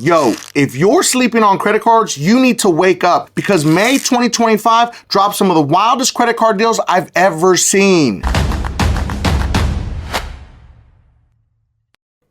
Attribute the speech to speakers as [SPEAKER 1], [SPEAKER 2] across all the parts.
[SPEAKER 1] Yo, if you're sleeping on credit cards, you need to wake up because May 2025 dropped some of the wildest credit card deals I've ever seen.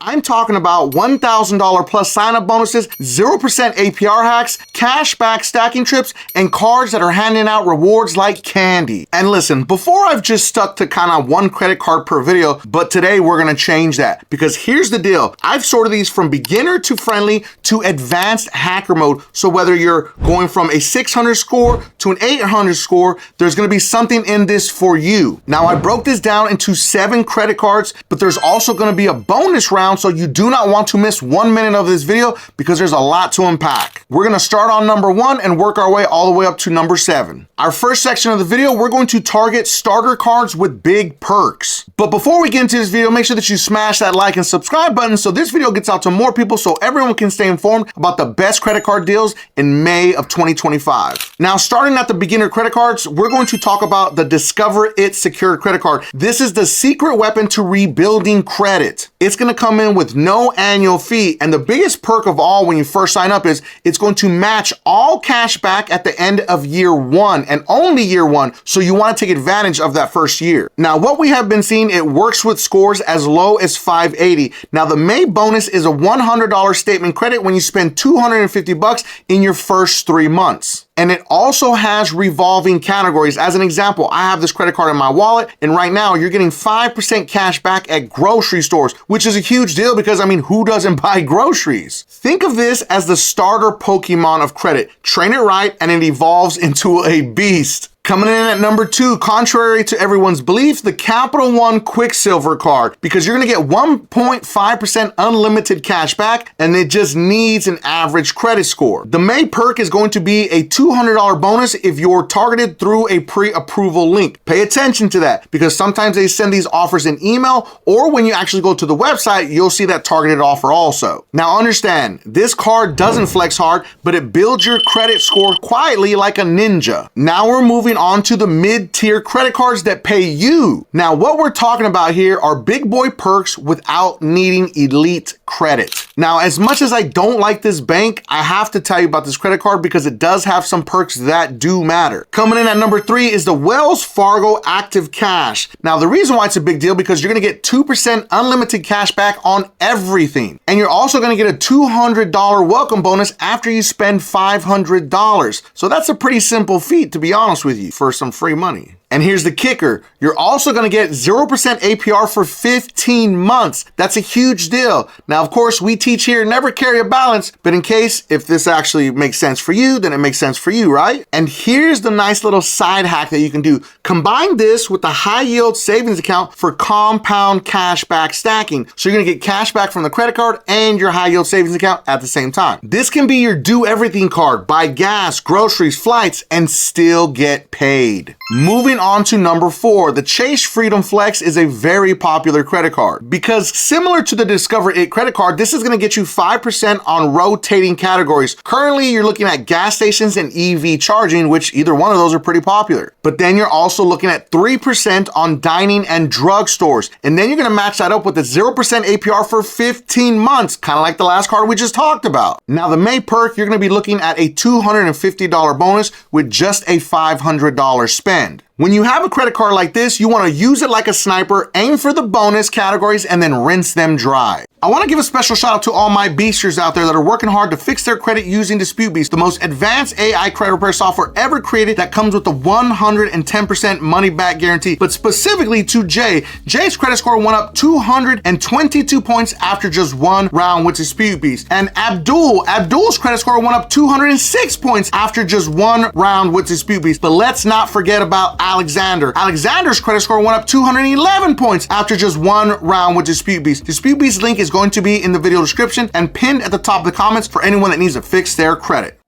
[SPEAKER 1] I'm talking about $1,000 plus sign-up bonuses, 0% APR hacks, cashback stacking trips, and cards that are handing out rewards like candy. And listen, before I've just stuck to kind of one credit card per video, but today we're gonna change that because here's the deal. I've sorted these from beginner to friendly to advanced hacker mode. So whether you're going from a 600 score to an 800 score, there's gonna be something in this for you. Now I broke this down into 7 credit cards, but there's also gonna be a bonus round, so you do not want to miss 1 minute of this video because there's a lot to unpack. We're gonna start on number 1 and work our way all the way up to number 7. Our first section of the video, we're going to target starter cards with big perks. But before we get into this video, make sure that you smash that like and subscribe button so this video gets out to more people so everyone can stay informed about the best credit card deals in May of 2025. Now, starting at the beginner credit cards, we're going to talk about the Discover It secured credit card. This is the secret weapon to rebuilding credit. It's gonna come in with no annual fee, and the biggest perk of all when you first sign up is it's going to match all cash back at the end of year 1 and only year 1, so you want to take advantage of that first year. Now, what we have been seeing, it works with scores as low as 580. Now, the May bonus is a $100 statement credit when you spend $250 in your first 3 months. And it also has revolving categories. As an example, I have this credit card in my wallet, and right now you're getting 5% cash back at grocery stores, which is a huge deal because, I mean, who doesn't buy groceries? Think of this as the starter Pokemon of credit. Train it right and it evolves into a beast. Coming in at number 2, contrary to everyone's belief, the One QuickSilver card, because you're gonna get 1.5% unlimited cash back, and it just needs an average credit score. The May perk is going to be a $200 bonus if you're targeted through a pre-approval link. Pay attention to that because sometimes they send these offers in email, or when you actually go to the website, you'll see that targeted offer also. Now understand, this card doesn't flex hard, but it builds your credit score quietly like a ninja. Now we're moving on to the mid-tier credit cards that pay you. Now, what we're talking about here are big boy perks without needing elite credit. Now, as much as I don't like this bank, I have to tell you about this credit card because it does have some perks that do matter. Coming in at number 3 is the Wells Fargo Active Cash. Now, the reason why it's a big deal because you're gonna get 2% unlimited cash back on everything. And you're also gonna get a $200 welcome bonus after you spend $500. So that's a pretty simple feat, to be honest with you, for some free money. And here's the kicker. You're also gonna get 0% APR for 15 months. That's a huge deal. Now, of course, we teach here, never carry a balance, but in case if this actually makes sense for you, then it makes sense for you, right? And here's the nice little side hack that you can do. Combine this with the high yield savings account for compound cashback stacking. So you're gonna get cash back from the credit card and your high yield savings account at the same time. This can be your do everything card, buy gas, groceries, flights, and still get paid. Moving on to number 4, the Chase Freedom Flex is a very popular credit card because similar to the Discover It credit card, this is gonna get you 5% on rotating categories. Currently, you're looking at gas stations and EV charging, which either one of those are pretty popular. But then you're also looking at 3% on dining and drugstores. And then you're gonna match that up with a 0% APR for 15 months, kind of like the last card we just talked about. Now, the May perk, you're gonna be looking at a $250 bonus with just a $500 spend. When you have a credit card like this, you want to use it like a sniper, aim for the bonus categories, and then rinse them dry. I want to give a special shout out to all my beasters out there that are working hard to fix their credit using DisputeBeast, the most advanced AI credit repair software ever created that comes with the 110% money back guarantee. But specifically to Jay, Jay's credit score went up 222 points after just 1 round with DisputeBeast. And Abdul's credit score went up 206 points after just 1 round with DisputeBeast. But let's not forget about Alexander. Alexander's credit score went up 211 points after just 1 round with DisputeBeast. DisputeBeast's link is going to be in the video description and pinned at the top of the comments for anyone that needs to fix their credit.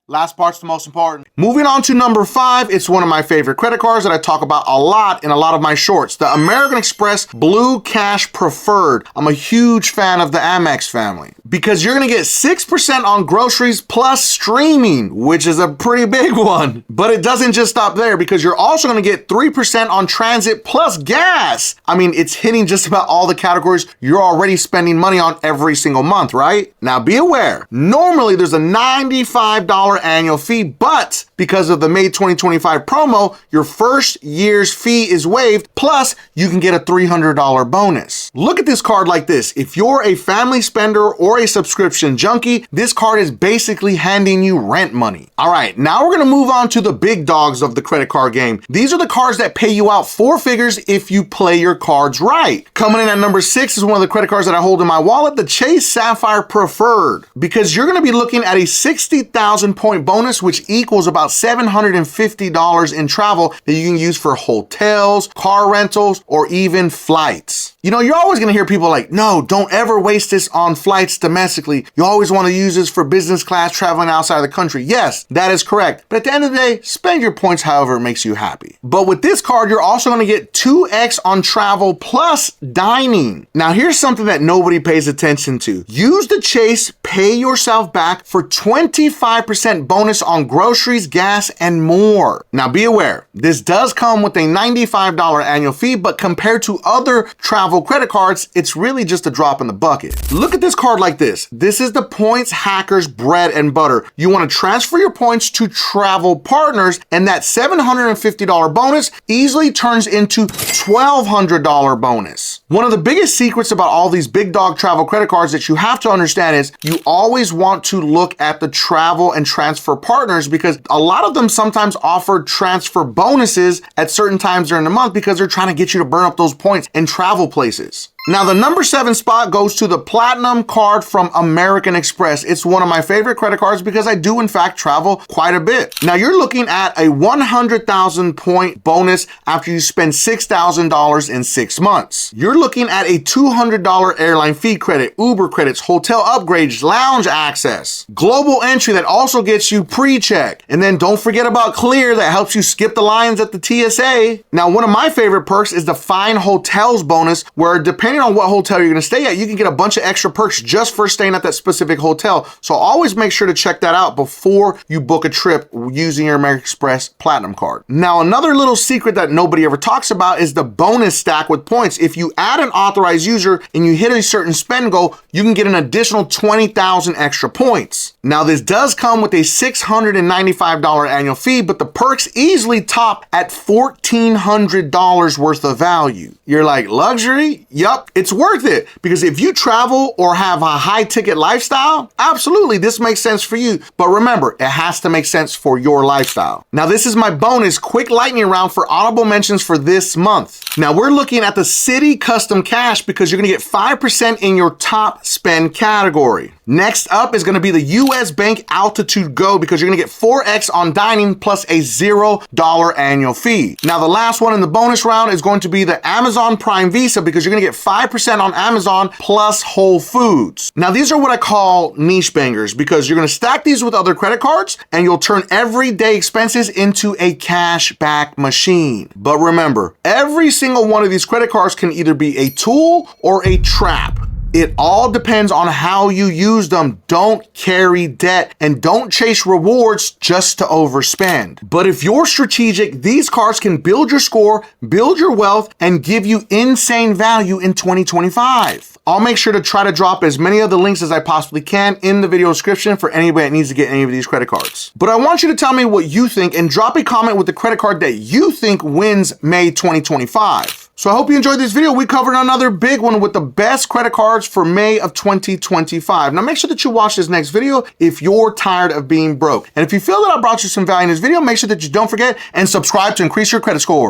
[SPEAKER 1] Last part's the most important. Moving on to number 5, it's one of my favorite credit cards that I talk about a lot in a lot of my shorts, the American Express Blue Cash Preferred. I'm a huge fan of the Amex family. because you're gonna get 6% on groceries plus streaming, which is a pretty big one. But it doesn't just stop there, because you're also gonna get 3% on transit plus gas. I mean, it's hitting just about all the categories you're already spending money on every single month, right? Now be aware, normally there's a $95 annual fee, but because of the May 2025 promo, your first year's fee is waived, plus you can get a $300 bonus. Look at this card like this. If you're a family spender or a subscription junkie, this card is basically handing you rent money. All right, now we're gonna move on to the big dogs of the credit card game. These are the cards that pay you out 4 figures if you play your cards right. Coming in at number 6 is one of the credit cards that I hold in my wallet, the Chase Sapphire Preferred, because you're gonna be looking at a 60,000 point bonus, which equals about $750 in travel that you can use for hotels, car rentals, or even flights. You know, you're always gonna hear people like, no, don't ever waste this on flights domestically. You always wanna use this for business class traveling outside of the country. Yes, that is correct. But at the end of the day, spend your points however it makes you happy. But with this card, you're also gonna get 2x on travel plus dining. Now here's something that nobody pays attention to. Use the Chase Pay Yourself Back for 25% bonus on groceries, gas, and more. Now be aware, this does come with a $95 annual fee, but compared to other travel credit cards, it's really just a drop in the bucket. Look at this card like this. This is the Points Hackers bread and butter. You want to transfer your points to travel partners, and that $750 bonus easily turns into $1,200 bonus. One of the biggest secrets about all these big dog travel credit cards that you have to understand is you always want to look at the travel and transfer partners, because a lot of them sometimes offer transfer bonuses at certain times during the month because they're trying to get you to burn up those points and travel places. Now the number 7 spot goes to the Platinum card from American Express. It's one of my favorite credit cards because I do in fact travel quite a bit. Now you're looking at a 100,000 point bonus after you spend $6,000 in 6 months. You're looking at a $200 airline fee credit, Uber credits, hotel upgrades, lounge access, global entry that also gets you pre-check, and then don't forget about Clear that helps you skip the lines at the TSA. Now one of my favorite perks is the Fine Hotels bonus, where depending on what hotel you're gonna stay at, you can get a bunch of extra perks just for staying at that specific hotel. So always make sure to check that out before you book a trip using your American Express Platinum card. Now, another little secret that nobody ever talks about is the bonus stack with points. If you add an authorized user and you hit a certain spend goal, you can get an additional 20,000 extra points. Now, this does come with a $695 annual fee, but the perks easily top at $1,400 worth of value. You're like, luxury? Yup. It's worth it, because if you travel or have a high ticket lifestyle, absolutely this makes sense for you. But remember, it has to make sense for your lifestyle. Now this is my bonus quick lightning round for honorable mentions for this month. Now we're looking at the City Custom Cash because you're gonna get 5% in your top spend category. Next up is gonna be the US Bank Altitude Go because you're gonna get 4x on dining plus a $0 annual fee. Now the last one in the bonus round is going to be the Amazon Prime Visa because you're gonna get 5% on Amazon plus Whole Foods. Now these are what I call niche bangers because you're gonna stack these with other credit cards and you'll turn everyday expenses into a cashback machine. But remember, every single one of these credit cards can either be a tool or a trap. It all depends on how you use them. Don't carry debt and don't chase rewards just to overspend. But if you're strategic, these cards can build your score, build your wealth, and give you insane value in 2025. I'll make sure to try to drop as many of the links as I possibly can in the video description for anybody that needs to get any of these credit cards. But I want you to tell me what you think and drop a comment with the credit card that you think wins May 2025. So I hope you enjoyed this video. We covered another big one with the best credit cards for May of 2025. Now make sure that you watch this next video if you're tired of being broke. And if you feel that I brought you some value in this video, make sure that you don't forget and subscribe to increase your credit score.